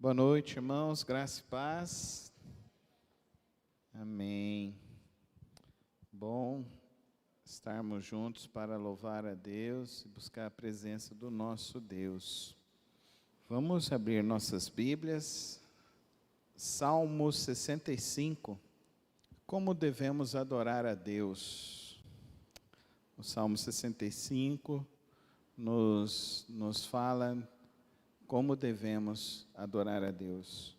Boa noite, irmãos, graça e paz. Amém. Bom estarmos juntos para louvar a Deus e buscar a presença do nosso Deus. Vamos abrir nossas Bíblias. Salmo 65. Como devemos adorar a Deus? O Salmo 65 nos fala como devemos adorar a Deus.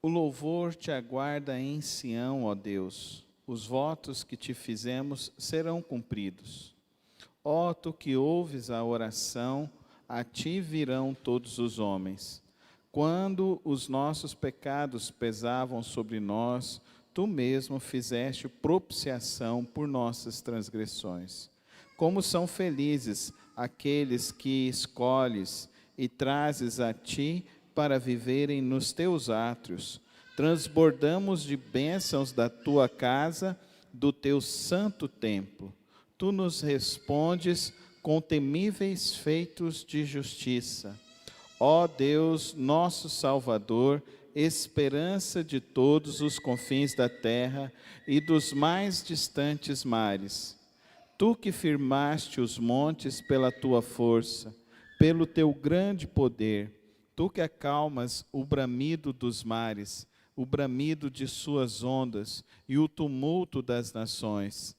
O louvor te aguarda em Sião, ó Deus. Os votos que te fizemos serão cumpridos. Ó tu que ouves a oração, a ti virão todos os homens. Quando os nossos pecados pesavam sobre nós, tu mesmo fizeste propiciação por nossas transgressões. Como são felizes aqueles que escolhes e trazes a ti para viverem nos teus átrios. Transbordamos de bênçãos da tua casa, do teu santo templo. Tu nos respondes com temíveis feitos de justiça. Ó Deus, nosso Salvador, esperança de todos os confins da terra e dos mais distantes mares. Tu que firmaste os montes pela tua força, pelo teu grande poder, tu que acalmas o bramido dos mares, o bramido de suas ondas e o tumulto das nações.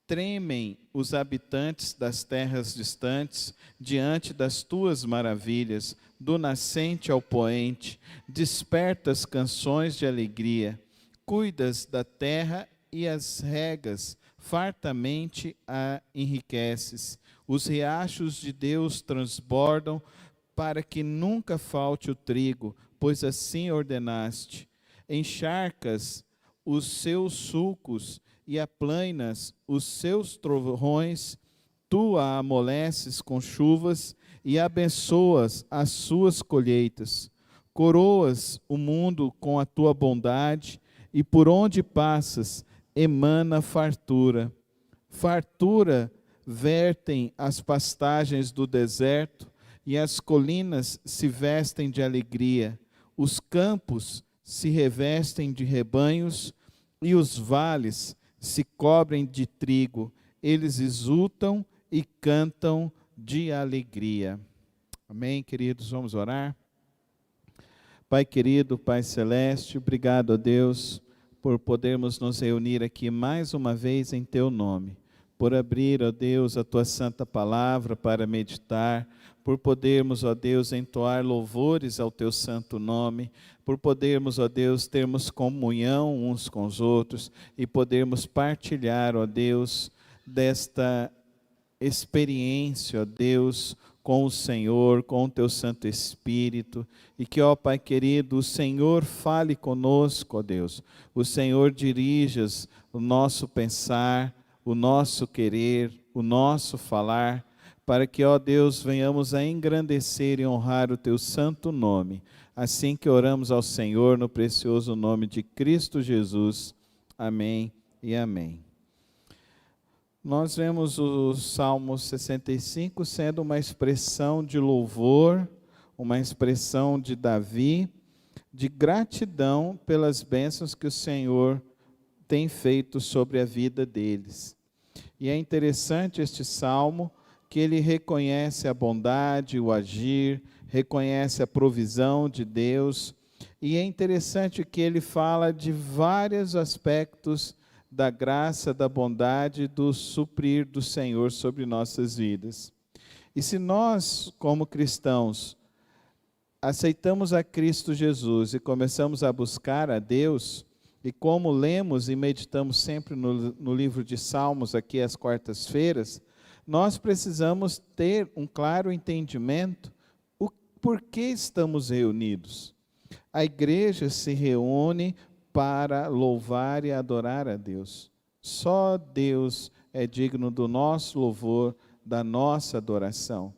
Tremem os habitantes das terras distantes diante das tuas maravilhas, do nascente ao poente, despertas canções de alegria, cuidas da terra e as regas, fartamente a enriqueces. Os riachos de Deus transbordam para que nunca falte o trigo, pois assim ordenaste. Encharcas os seus sulcos e aplainas os seus trovões, tu a amoleces com chuvas e abençoas as suas colheitas. Coroas o mundo com a tua bondade e por onde passas emana fartura. Fartura vertem as pastagens do deserto e as colinas se vestem de alegria. Os campos se revestem de rebanhos e os vales se cobrem de trigo. Eles exultam e cantam de alegria. Amém, queridos? Vamos orar? Pai querido, Pai celeste, obrigado a Deus por podermos nos reunir aqui mais uma vez em teu nome. Por abrir, ó Deus, a tua santa palavra para meditar, por podermos, ó Deus, entoar louvores ao teu santo nome, por podermos, ó Deus, termos comunhão uns com os outros e podermos partilhar, ó Deus, desta experiência, ó Deus, com o Senhor, com o teu Santo Espírito, e que, ó Pai querido, o Senhor fale conosco, ó Deus, o Senhor dirijas o nosso pensar, o nosso querer, o nosso falar, para que, ó Deus, venhamos a engrandecer e honrar o teu santo nome. Assim que oramos ao Senhor no precioso nome de Cristo Jesus. Amém e amém. Nós vemos o Salmo 65 sendo uma expressão de louvor, uma expressão de Davi, de gratidão pelas bênçãos que o Senhor tem feito sobre a vida deles. E é interessante este salmo, que ele reconhece a bondade, o agir, reconhece a provisão de Deus, e é interessante que ele fala de vários aspectos da graça, da bondade, do suprir do Senhor sobre nossas vidas. E se nós, como cristãos, aceitamos a Cristo Jesus e começamos a buscar a Deus, e como lemos e meditamos sempre no livro de Salmos, aqui às quartas-feiras, nós precisamos ter um claro entendimento o porquê estamos reunidos. A igreja se reúne para louvar e adorar a Deus. Só Deus é digno do nosso louvor, da nossa adoração.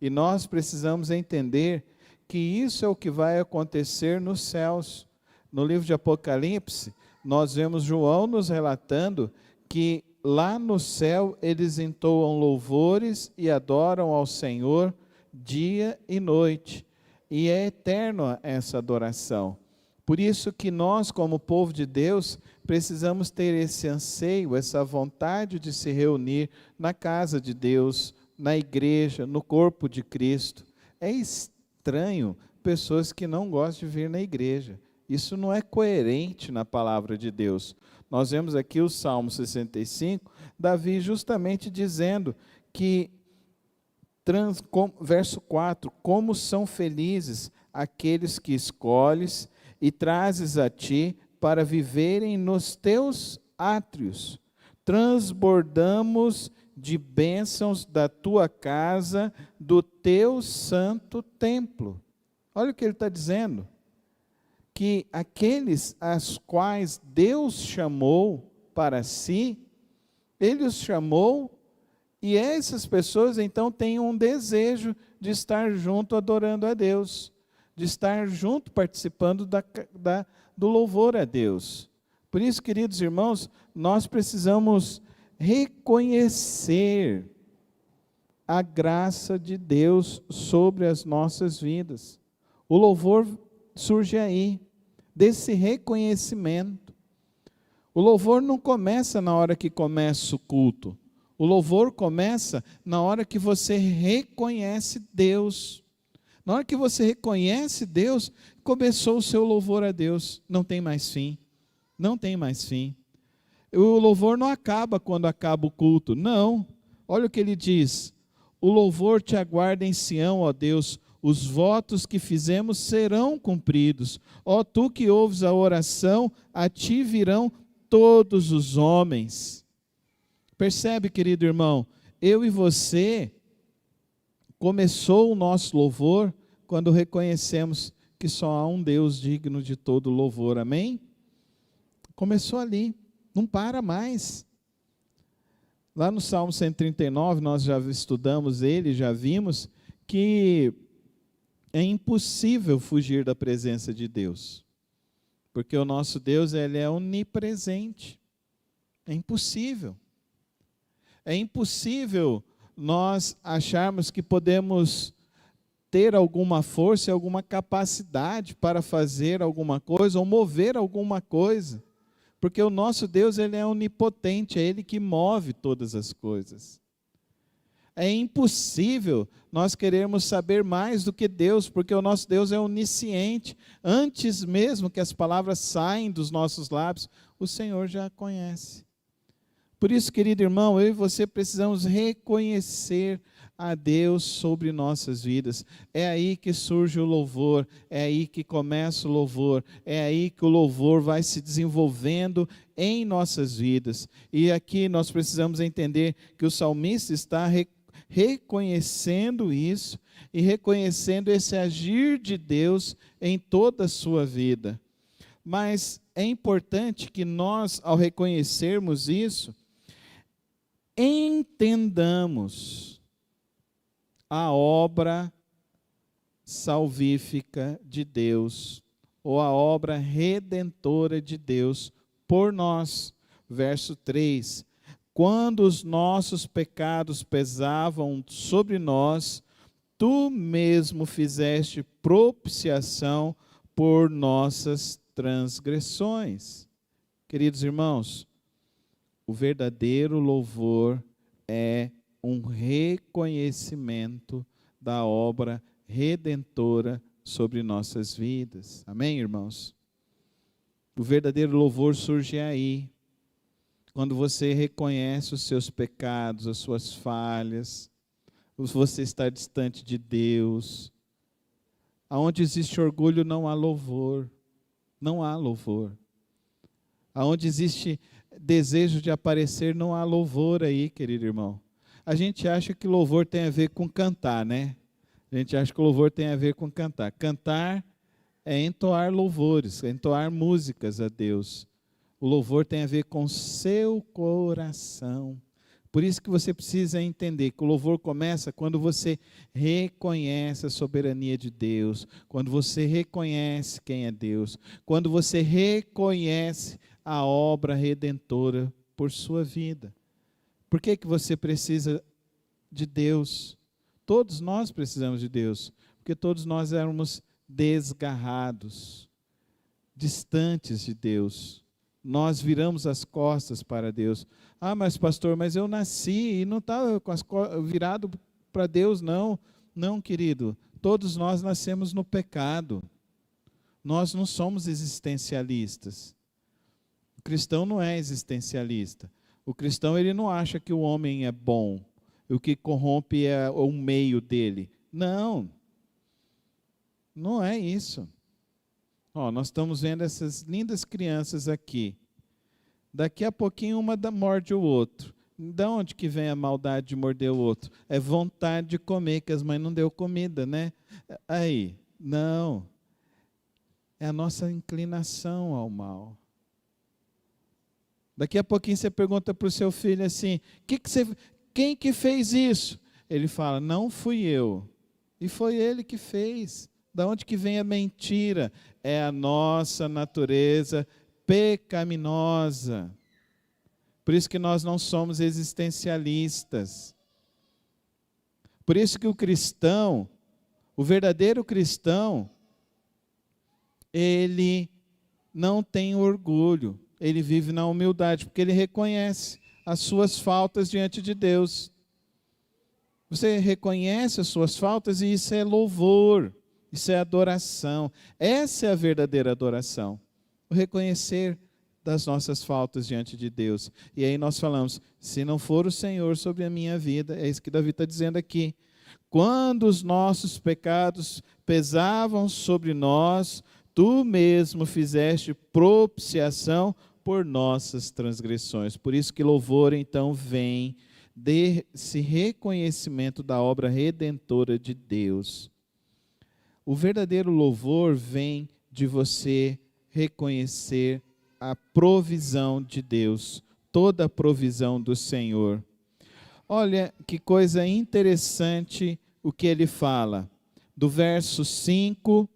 E nós precisamos entender que isso é o que vai acontecer nos céus. No livro de Apocalipse, nós vemos João nos relatando que lá no céu eles entoam louvores e adoram ao Senhor dia e noite. e é eterno essa adoração. Por isso que nós, como povo de Deus, precisamos ter esse anseio, essa vontade de se reunir na casa de Deus, na igreja, no corpo de Cristo. É estranho pessoas que não gostam de vir na igreja. Isso não é coerente na palavra de Deus. Nós vemos aqui o Salmo 65, Davi justamente dizendo que, verso 4, como são felizes aqueles que escolhes e trazes a ti para viverem nos teus átrios. Transbordamos de bênçãos da tua casa, do teu santo templo. Olha o que ele está dizendo. Que aqueles aos quais Deus chamou para si, Ele os chamou, e essas pessoas então têm um desejo de estar junto adorando a Deus, de estar junto participando do louvor a Deus. Por isso, queridos irmãos, nós precisamos reconhecer a graça de Deus sobre as nossas vidas. O louvor surge aí, desse reconhecimento. O louvor não começa na hora que começa o culto. O louvor começa na hora que você reconhece Deus. Na hora que você reconhece Deus, começou o seu louvor a Deus. Não tem mais fim. Não tem mais fim. O louvor não acaba quando acaba o culto. Não. Olha o que ele diz. O louvor te aguarda em Sião, ó Deus. Os votos que fizemos serão cumpridos. Ó tu que ouves a oração, a ti virão todos os homens. Percebe, querido irmão? Eu e você, começou o nosso louvor quando reconhecemos que só há um Deus digno de todo louvor. Amém? Começou ali, não para mais. Lá no Salmo 139, nós já estudamos ele, já vimos que é impossível fugir da presença de Deus. Porque o nosso Deus, ele é onipresente. É impossível. É impossível nós acharmos que podemos ter alguma força e alguma capacidade para fazer alguma coisa ou mover alguma coisa. Porque o nosso Deus, ele é onipotente, é Ele que move todas as coisas. É impossível nós querermos saber mais do que Deus, porque o nosso Deus é onisciente. Antes mesmo que as palavras saem dos nossos lábios, o Senhor já a conhece. Por isso, querido irmão, eu e você precisamos reconhecer a Deus sobre nossas vidas. É aí que surge o louvor, é aí que começa o louvor, é aí que o louvor vai se desenvolvendo em nossas vidas. E aqui nós precisamos entender que o salmista está reconhecendo isso e reconhecendo esse agir de Deus em toda a sua vida. Mas é importante que nós, ao reconhecermos isso, entendamos a obra salvífica de Deus, ou a obra redentora de Deus por nós. Verso 3: quando os nossos pecados pesavam sobre nós, tu mesmo fizeste propiciação por nossas transgressões. Queridos irmãos, o verdadeiro louvor é um reconhecimento da obra redentora sobre nossas vidas. Amém, irmãos? O verdadeiro louvor surge aí, quando você reconhece os seus pecados, as suas falhas, você está distante de Deus. Aonde existe orgulho não há louvor, não há louvor. Aonde existe desejo de aparecer, não há louvor aí, querido irmão. A gente acha que louvor tem a ver com cantar, né? A gente acha que louvor tem a ver com cantar. Cantar é entoar louvores, é entoar músicas a Deus. O louvor tem a ver com seu coração. Por isso que você precisa entender que o louvor começa quando você reconhece a soberania de Deus, quando você reconhece quem é Deus, quando você reconhece a obra redentora por sua vida. Por que você precisa de Deus? Todos nós precisamos de Deus, Porque todos nós éramos desgarrados, distantes de Deus. Nós viramos as costas para Deus. Ah, mas pastor, mas eu nasci e não estava virado para Deus, não. Não, querido. Todos nós nascemos no pecado. Nós não somos existencialistas. O cristão não é existencialista. O cristão, ele não acha que o homem é bom. O que corrompe é o meio dele. Não. Não é isso. Nós estamos vendo essas lindas crianças aqui. Daqui a pouquinho uma morde o outro. De onde que vem a maldade de morder o outro? É vontade de comer, que as mães não deu comida, né? Aí, não. É a nossa inclinação ao mal. Daqui a pouquinho você pergunta para o seu filho assim, quem que fez isso? Ele fala, não fui eu. E foi ele que fez. Da onde que vem a mentira? É a nossa natureza pecaminosa. Por isso que nós não somos existencialistas. Por isso que o cristão, o verdadeiro cristão, ele não tem orgulho, ele vive na humildade, porque ele reconhece as suas faltas diante de Deus. Você reconhece as suas faltas e isso é louvor, isso é adoração. Essa é a verdadeira adoração, o reconhecer das nossas faltas diante de Deus. E aí nós falamos, se não for o Senhor sobre a minha vida, é isso que Davi está dizendo aqui. Quando os nossos pecados pesavam sobre nós, tu mesmo fizeste propiciação por nossas transgressões. Por isso que louvor então vem desse reconhecimento da obra redentora de Deus. O verdadeiro louvor vem de você reconhecer a provisão de Deus, toda a provisão do Senhor. Olha que coisa interessante o que ele fala, do verso 5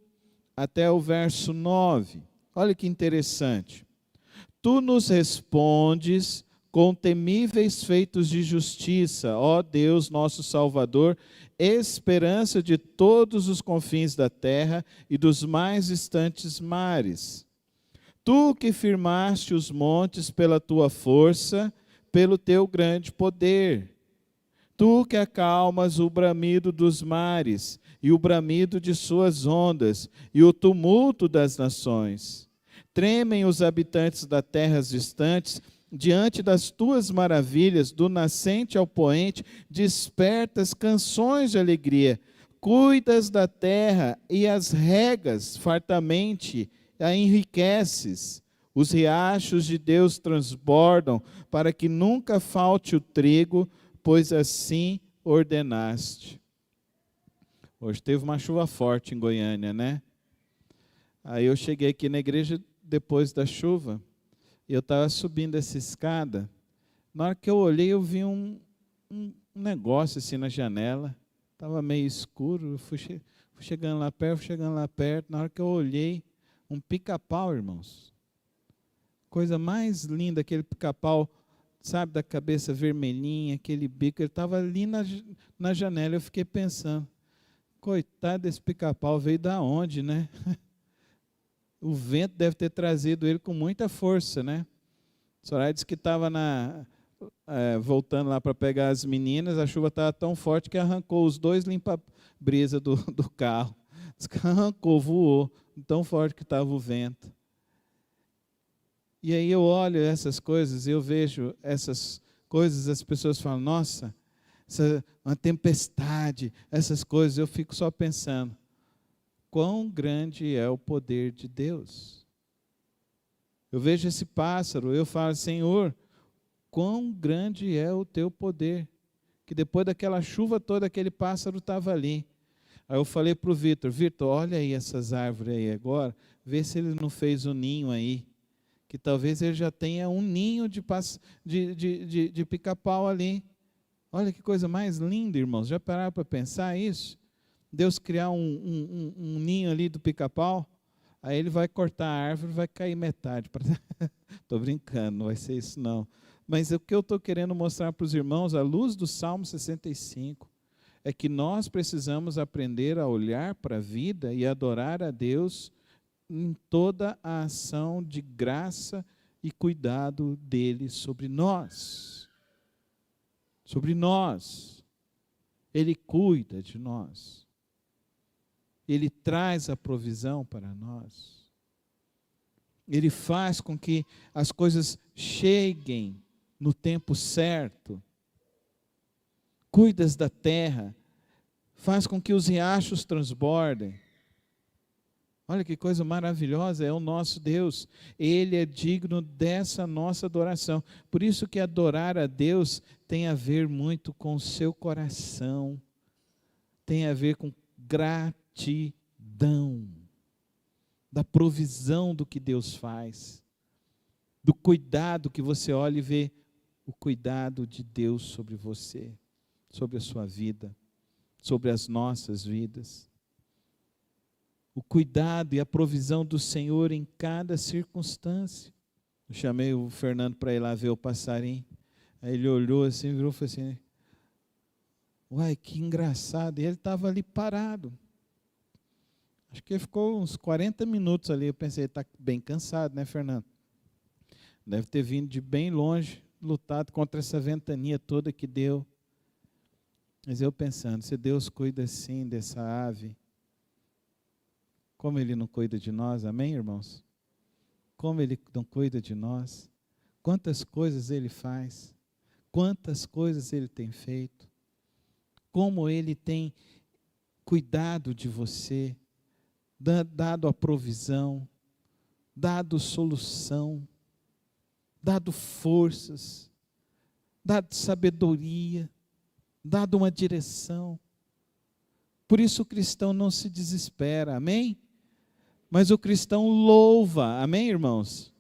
até o verso 9. Olha que interessante. Tu nos respondes com temíveis feitos de justiça, ó Deus nosso Salvador, esperança de todos os confins da terra e dos mais distantes mares. Tu que firmaste os montes pela tua força, pelo teu grande poder. Tu que acalmas o bramido dos mares e o bramido de suas ondas e o tumulto das nações. Tremem os habitantes das terras distantes diante das tuas maravilhas, do nascente ao poente, despertas canções de alegria. Cuidas da terra e as regas fartamente, a enriqueces. Os riachos de Deus transbordam, para que nunca falte o trigo, pois assim ordenaste. Hoje teve uma chuva forte em Goiânia, né? Aí eu cheguei aqui na igreja depois da chuva, e eu estava subindo essa escada. Na hora que eu olhei, eu vi um negócio assim na janela. Estava meio escuro, eu fui chegando lá perto. Na hora que eu olhei, um pica-pau, irmãos. Coisa mais linda, aquele pica-pau, sabe, da cabeça vermelhinha, aquele bico. Ele estava ali na janela. Eu fiquei pensando, coitado desse pica-pau, veio da onde, né? O vento deve ter trazido ele com muita força, né? Soraya disse que estava voltando lá para pegar as meninas, a chuva estava tão forte que arrancou os dois limpa-brisa do carro. Diz que arrancou, voou, tão forte que estava o vento. E aí eu olho essas coisas, eu vejo essas coisas, as pessoas falam, nossa, uma tempestade, essas coisas, eu fico só pensando, quão grande é o poder de Deus. Eu vejo esse pássaro, eu falo, Senhor, quão grande é o teu poder, que depois daquela chuva toda, aquele pássaro estava ali. Aí eu falei para o Vitor, olha aí essas árvores aí agora, vê se ele não fez um ninho aí, que talvez ele já tenha um ninho de pica-pau ali. Olha que coisa mais linda, irmãos, já pararam para pensar isso? Deus criar um ninho ali do pica-pau, aí ele vai cortar a árvore, vai cair metade. Estou brincando, não vai ser isso não. Mas o que eu estou querendo mostrar para os irmãos, à luz do Salmo 65, é que nós precisamos aprender a olhar para a vida e adorar a Deus em toda a ação de graça e cuidado dele sobre nós. Sobre nós. Ele cuida de nós. Ele traz a provisão para nós. Ele faz com que as coisas cheguem no tempo certo. Cuidas da terra. Faz com que os riachos transbordem. Olha que coisa maravilhosa, é o nosso Deus. Ele é digno dessa nossa adoração. Por isso que adorar a Deus tem a ver muito com o seu coração. Tem a ver com gratidão. Da provisão do que Deus faz. Do cuidado que você olha e vê o cuidado de Deus sobre você. Sobre a sua vida. Sobre as nossas vidas. O cuidado e a provisão do Senhor em cada circunstância. Eu chamei o Fernando para ir lá ver o passarinho. Aí ele olhou assim, virou e falou assim, uai, que engraçado. E ele estava ali parado. Acho que ele ficou uns 40 minutos ali. Eu pensei, está bem cansado, né, Fernando? Deve ter vindo de bem longe, lutado contra essa ventania toda que deu. Mas eu pensando, se Deus cuida assim dessa ave, como Ele não cuida de nós, amém, irmãos? Como Ele não cuida de nós? Quantas coisas Ele faz? Quantas coisas Ele tem feito? Como Ele tem cuidado de você, dado a provisão, dado solução, dado forças, dado sabedoria, dado uma direção. Por isso o cristão não se desespera, amém? Mas o cristão louva, amém, irmãos?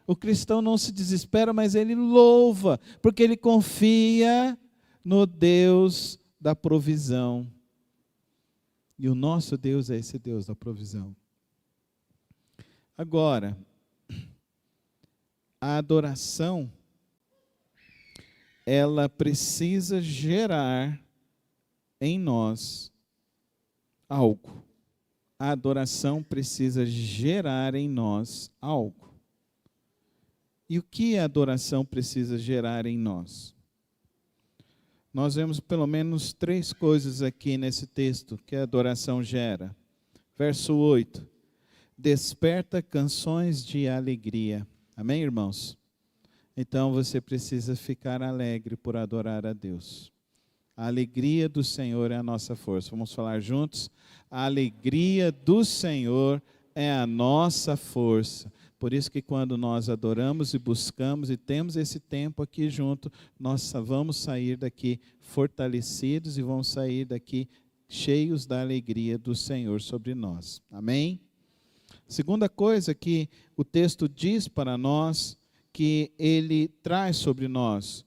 O cristão não se desespera, mas ele louva, porque ele confia no Deus da provisão. E o nosso Deus é esse Deus da provisão. Agora, a adoração, ela precisa gerar em nós algo. A adoração precisa gerar em nós algo. E o que a adoração precisa gerar em nós? Nós vemos pelo menos 3 coisas aqui nesse texto que a adoração gera. Verso 8. Desperta canções de alegria. Amém, irmãos? Então você precisa ficar alegre por adorar a Deus. A alegria do Senhor é a nossa força. Vamos falar juntos? A alegria do Senhor é a nossa força. Por isso que quando nós adoramos e buscamos e temos esse tempo aqui junto, nós vamos sair daqui fortalecidos e vamos sair daqui cheios da alegria do Senhor sobre nós. Amém? Segunda coisa que o texto diz para nós, que ele traz sobre nós.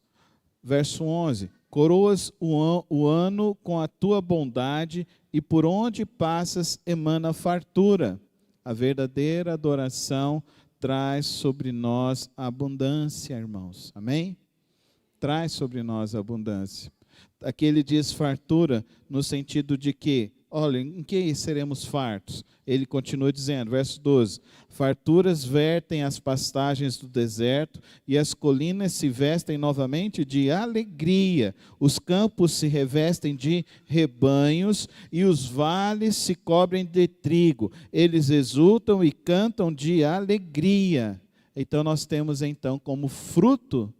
Verso 11. Coroas o ano com a tua bondade e por onde passas emana fartura. A verdadeira adoração traz sobre nós abundância, irmãos. Amém? Traz sobre nós abundância. Aqui ele diz fartura no sentido de que, olha, em que seremos fartos? Ele continua dizendo, verso 12, farturas vertem as pastagens do deserto e as colinas se vestem novamente de alegria. Os campos se revestem de rebanhos e os vales se cobrem de trigo. Eles exultam e cantam de alegria. Então nós temos então como fruto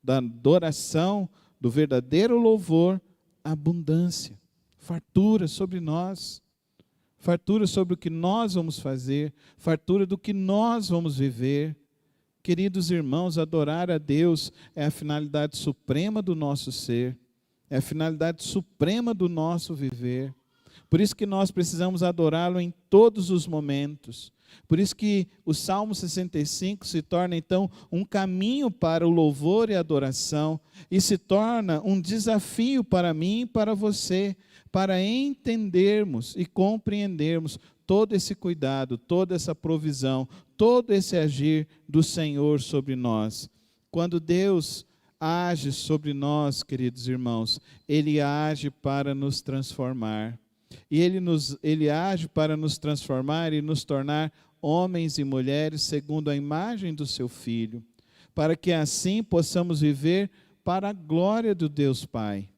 da adoração, do verdadeiro louvor, abundância, fartura sobre nós. Fartura sobre o que nós vamos fazer, fartura do que nós vamos viver. Queridos irmãos, adorar a Deus é a finalidade suprema do nosso ser, é a finalidade suprema do nosso viver. Por isso que nós precisamos adorá-lo em todos os momentos. Por isso que o Salmo 65 se torna então um caminho para o louvor e a adoração e se torna um desafio para mim e para você, para entendermos e compreendermos todo esse cuidado, toda essa provisão, todo esse agir do Senhor sobre nós. Quando Deus age sobre nós, queridos irmãos, Ele age para nos transformar. E Ele age para nos transformar e nos tornar homens e mulheres segundo a imagem do seu Filho, para que assim possamos viver para a glória do Deus Pai,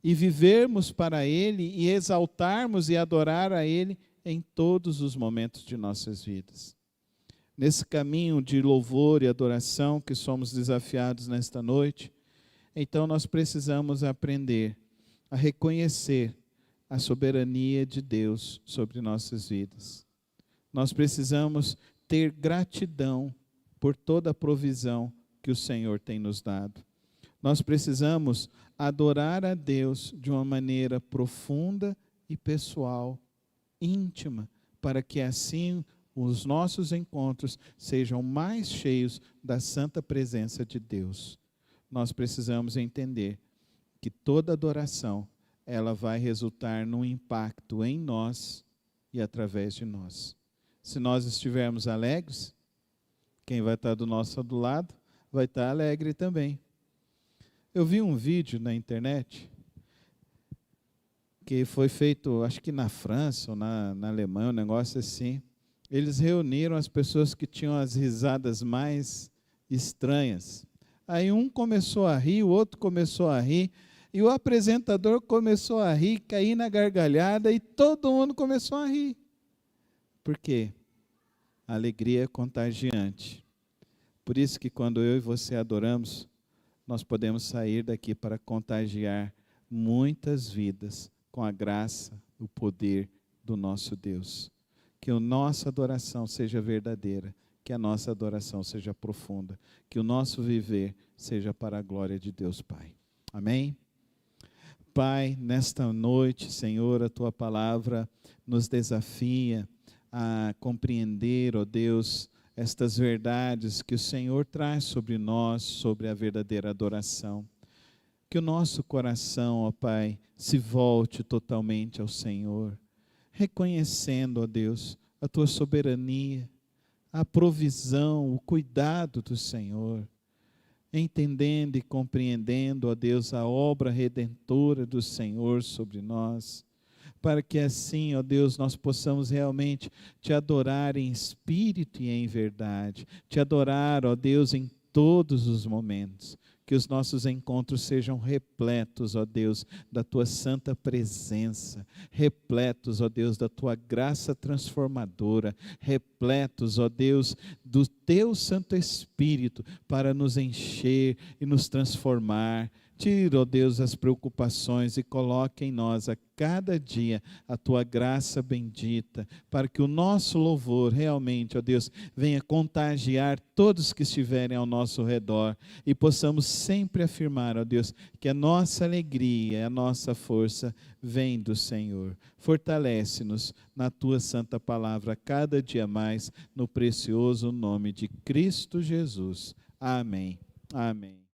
e vivermos para Ele e exaltarmos e adorar a Ele em todos os momentos de nossas vidas. Nesse caminho de louvor e adoração que somos desafiados nesta noite, então nós precisamos aprender a reconhecer a soberania de Deus sobre nossas vidas. Nós precisamos ter gratidão por toda a provisão que o Senhor tem nos dado. Nós precisamos adorar a Deus de uma maneira profunda e pessoal, íntima, para que assim os nossos encontros sejam mais cheios da santa presença de Deus. Nós precisamos entender que toda adoração, ela vai resultar num impacto em nós e através de nós. Se nós estivermos alegres, quem vai estar do nosso lado vai estar alegre também. Eu vi um vídeo na internet que foi feito, acho que na França ou na Alemanha, um negócio assim. Eles reuniram as pessoas que tinham as risadas mais estranhas. Aí um começou a rir, o outro começou a rir, e o apresentador começou a rir, cair na gargalhada, e todo mundo começou a rir. Por quê? A alegria é contagiante. Por isso que quando eu e você adoramos, nós podemos sair daqui para contagiar muitas vidas com a graça, o poder do nosso Deus. Que a nossa adoração seja verdadeira, que a nossa adoração seja profunda, que o nosso viver seja para a glória de Deus Pai. Amém? Pai, nesta noite, Senhor, a Tua palavra nos desafia a compreender, ó Deus, estas verdades que o Senhor traz sobre nós, sobre a verdadeira adoração. Que o nosso coração, ó Pai, se volte totalmente ao Senhor, reconhecendo, ó Deus, a Tua soberania, a provisão, o cuidado do Senhor, entendendo e compreendendo, ó Deus, a obra redentora do Senhor sobre nós, para que assim, ó Deus, nós possamos realmente Te adorar em espírito e em verdade, Te adorar, ó Deus, em todos os momentos. Que os nossos encontros sejam repletos, ó Deus, da Tua santa presença, repletos, ó Deus, da Tua graça transformadora, repletos, ó Deus, do Teu Santo Espírito para nos encher e nos transformar. Tira, ó Deus, as preocupações e coloque em nós a cada dia a Tua graça bendita, para que o nosso louvor realmente, ó Deus, venha contagiar todos que estiverem ao nosso redor e possamos sempre afirmar, ó Deus, que a nossa alegria, a nossa força vem do Senhor. Fortalece-nos na Tua santa palavra cada dia mais, no precioso nome de Cristo Jesus. Amém. Amém.